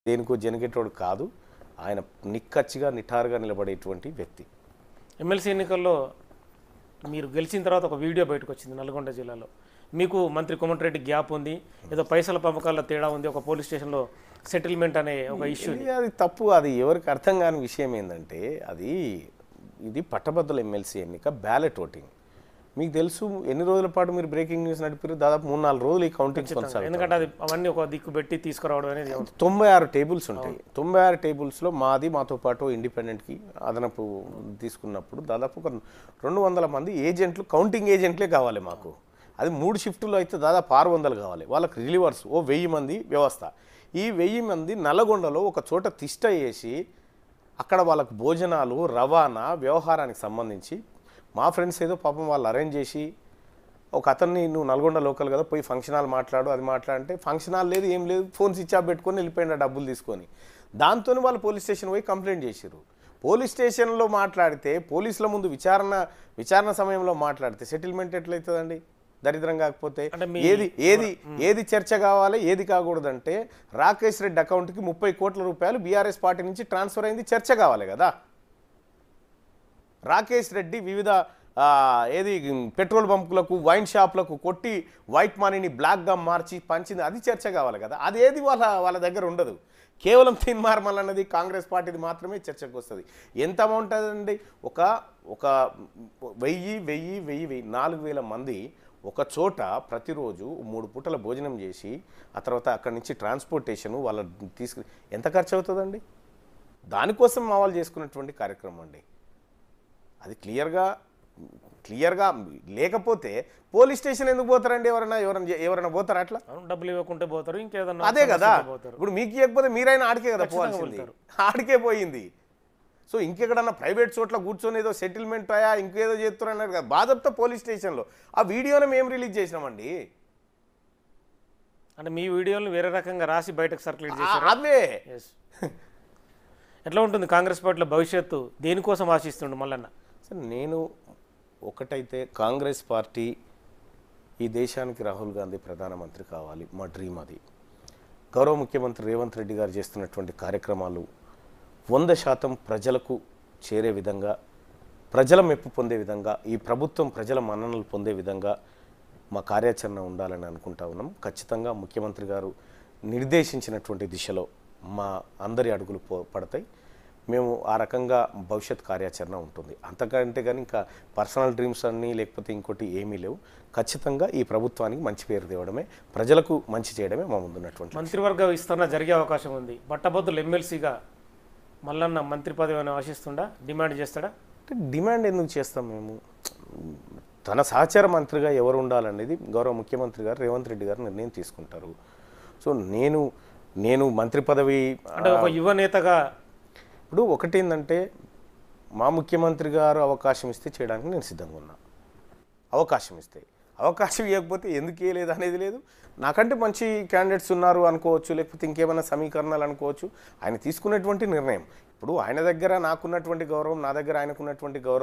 దేనికో జనగేటోడు కాదు. ఆయన నిక్కచ్చిగా నిఠారుగా నిలబడేటువంటి వ్యక్తి. ఎమ్మెల్సీ ఎన్నికల్లో మీరు గెలిచిన తర్వాత ఒక వీడియో బయటకు వచ్చింది నల్గొండ జిల్లాలో. మీకు మంత్రి కోమటిరెడ్డి గ్యాప్ ఉంది, ఏదో పైసల పంపకాల్లో తేడా ఉంది, ఒక పోలీస్ స్టేషన్లో సెటిల్మెంట్ అనే ఒక ఇష్యూ. అది తప్పు. అది ఎవరికి అర్థం కాని విషయం ఏంటంటే ఇది పట్టభద్రుల ఎమ్మెల్సీ ఎన్నిక, బ్యాలెట్ ఓటింగ్. మీకు తెలుసు ఎన్ని రోజుల పాటు మీరు బ్రేకింగ్ న్యూస్ నడిపారు? దాదాపు 3-4 రోజులు ఈ కౌంటింగ్ కొనసాగుతుంది. ఎందుకంటే అది అవన్నీ ఒక దిక్కు పెట్టి తీసుకురావడం అనేది 96 టేబుల్స్ ఉంటాయి. 96 టేబుల్స్లో మాతో పాటు ఇండిపెండెంట్కి అదనపు తీసుకున్నప్పుడు దాదాపు ఒక 200 మంది ఏజెంట్లు, కౌంటింగ్ ఏజెంట్లే కావాలి మాకు. అది 3 షిఫ్టుల్లో అయితే దాదాపు 600 కావాలి. వాళ్ళకి రిలీవర్స్ 1000 మంది వ్యవస్థ. ఈ 1000 మంది నల్లగొండలో ఒక చోట తిష్ట వేసి అక్కడ వాళ్ళకు భోజనాలు, రవాణా, వ్యవహారానికి సంబంధించి మా ఫ్రెండ్స్ ఏదో పాపం వాళ్ళు అరేంజ్ చేసి ఒక అతన్ని నువ్వు నల్గొండ లోకల్ కదా పోయి ఫంక్షన్ హాల్ మాట్లాడు, అది మాట్లాడంటే ఫంక్షన్ హాల్ లేదు, ఏం లేదు, ఫోన్ స్విచ్ ఆఫ్ పెట్టుకొని వెళ్ళిపోయిన డబ్బులు తీసుకొని. దాంతో వాళ్ళు పోలీస్ స్టేషన్ పోయి కంప్లైంట్ చేశారు. పోలీస్ స్టేషన్లో మాట్లాడితే, పోలీసుల ముందు విచారణ సమయంలో మాట్లాడితే సెటిల్మెంట్ ఎట్లయితుందండి? దరిద్రం కాకపోతే ఏది చర్చ కావాలి, ఏది కాకూడదంటే రాకేష్ రెడ్డి అకౌంట్కి 30 కోట్ల రూపాయలు బీఆర్ఎస్ పార్టీ నుంచి ట్రాన్స్ఫర్ అయింది, చర్చ కావాలి కదా. రాకేష్ రెడ్డి వివిధ పెట్రోల్ బంకులకు, వైన్ షాపులకు కొట్టి వైట్ మనీని బ్లాక్గా మార్చి పంచింది, అది చర్చ కావాలి కదా. అదేది వాళ్ళ దగ్గర ఉండదు. కేవలం తీన్మార్మల్ అన్నది కాంగ్రెస్ పార్టీది మాత్రమే చర్చకు వస్తుంది. ఎంత అమౌంట్ అదండి? ఒక 4000 మంది ఒక చోట ప్రతిరోజు 3 పూటల భోజనం చేసి ఆ తర్వాత అక్కడి నుంచి ట్రాన్స్పోర్టేషను వాళ్ళ ఎంత ఖర్చు అవుతుందండి? దానికోసం మా వాళ్ళు చేసుకున్నటువంటి కార్యక్రమం అండి. అది క్లియర్గా లేకపోతే పోలీస్ స్టేషన్ ఎందుకు పోతారండి? ఎవరైనా పోతారా? అట్లా డబ్బులు ఇవ్వకుంటే పోతారు, ఇంకేదన్నా. అదే కదా. ఇప్పుడు మీకు ఇవ్వకపోతే మీరైనా ఆడికే కదా పోవాల్సింది, ఆడికే పోయింది. సో ఇంకెక్కడన్నా ప్రైవేట్ చోట్ల కూర్చొని ఏదో సెటిల్మెంట్ అయ్యా ఇంకేదో చేస్తున్నారు కదా. బాధప్తా పోలీస్ స్టేషన్లో ఆ వీడియోని మేము రిలీజ్ చేసినామండి. అంటే మీ వీడియోని వేరే రకంగా రాసి బయటకు సర్క్యులేట్ చేశారు. అవే ఎట్లా ఉంటుంది కాంగ్రెస్ పార్టీలో భవిష్యత్తు? దేనికోసం ఆశిస్తుండు మల్లన్న? సార్ నేను ఒకటైతే కాంగ్రెస్ పార్టీ ఈ దేశానికి రాహుల్ గాంధీ ప్రధానమంత్రి కావాలి, మా డ్రీమ్ అది. గౌరవ ముఖ్యమంత్రి రేవంత్ రెడ్డి గారు చేస్తున్నటువంటి కార్యక్రమాలు 100% ప్రజలకు చేరే విధంగా, ప్రజల మెప్పు పొందే విధంగా, ఈ ప్రభుత్వం ప్రజల మన్ననలు పొందే విధంగా మా కార్యాచరణ ఉండాలని అనుకుంటా ఉన్నాం. ఖచ్చితంగా ముఖ్యమంత్రి గారు నిర్దేశించినటువంటి దిశలో మా అందరి అడుగులు పడతాయి. మేము ఆ రకంగా భవిష్యత్ కార్యాచరణ ఉంటుంది. అంతకంటే కానీ ఇంకా పర్సనల్ డ్రీమ్స్ అన్నీ లేకపోతే ఇంకోటి ఏమీ లేవు. ఖచ్చితంగా ఈ ప్రభుత్వానికి మంచి పేరు తేవడమే, ప్రజలకు మంచి చేయడమే మా ముందున్నటువంటి. మంత్రివర్గ విస్తరణ జరిగే అవకాశం ఉంది. పట్టభద్రులు ఎమ్మెల్సీగా మల్లన్న మంత్రి పదవి అని ఆశిస్తుండా, డిమాండ్ చేస్తాడా? అంటే డిమాండ్ ఎందుకు చేస్తాం మేము? తన సహచార మంత్రిగా ఎవరు ఉండాలనేది గౌరవ ముఖ్యమంత్రి గారు రేవంత్ రెడ్డి గారు నిర్ణయం తీసుకుంటారు. సో నేను మంత్రి పదవి అంటే ఒక యువ నేతగా ఇప్పుడు ఒకటి ఏంటంటే మా ముఖ్యమంత్రి గారు అవకాశం ఇస్తే చేయడానికి నేను సిద్ధంగా ఉన్నా. అవకాశం ఇవ్వకపోతే ఎందుకు ఇవ్వలేదు అనేది లేదు. నాకంటే మంచి క్యాండిడేట్స్ ఉన్నారు అనుకోవచ్చు, లేకపోతే ఇంకేమైనా సమీకరణాలు అనుకోవచ్చు. ఆయన తీసుకున్నటువంటి నిర్ణయం. ఇప్పుడు ఆయన దగ్గర నాకున్నటువంటి గౌరవం, నా దగ్గర ఆయనకున్నటువంటి గౌరవం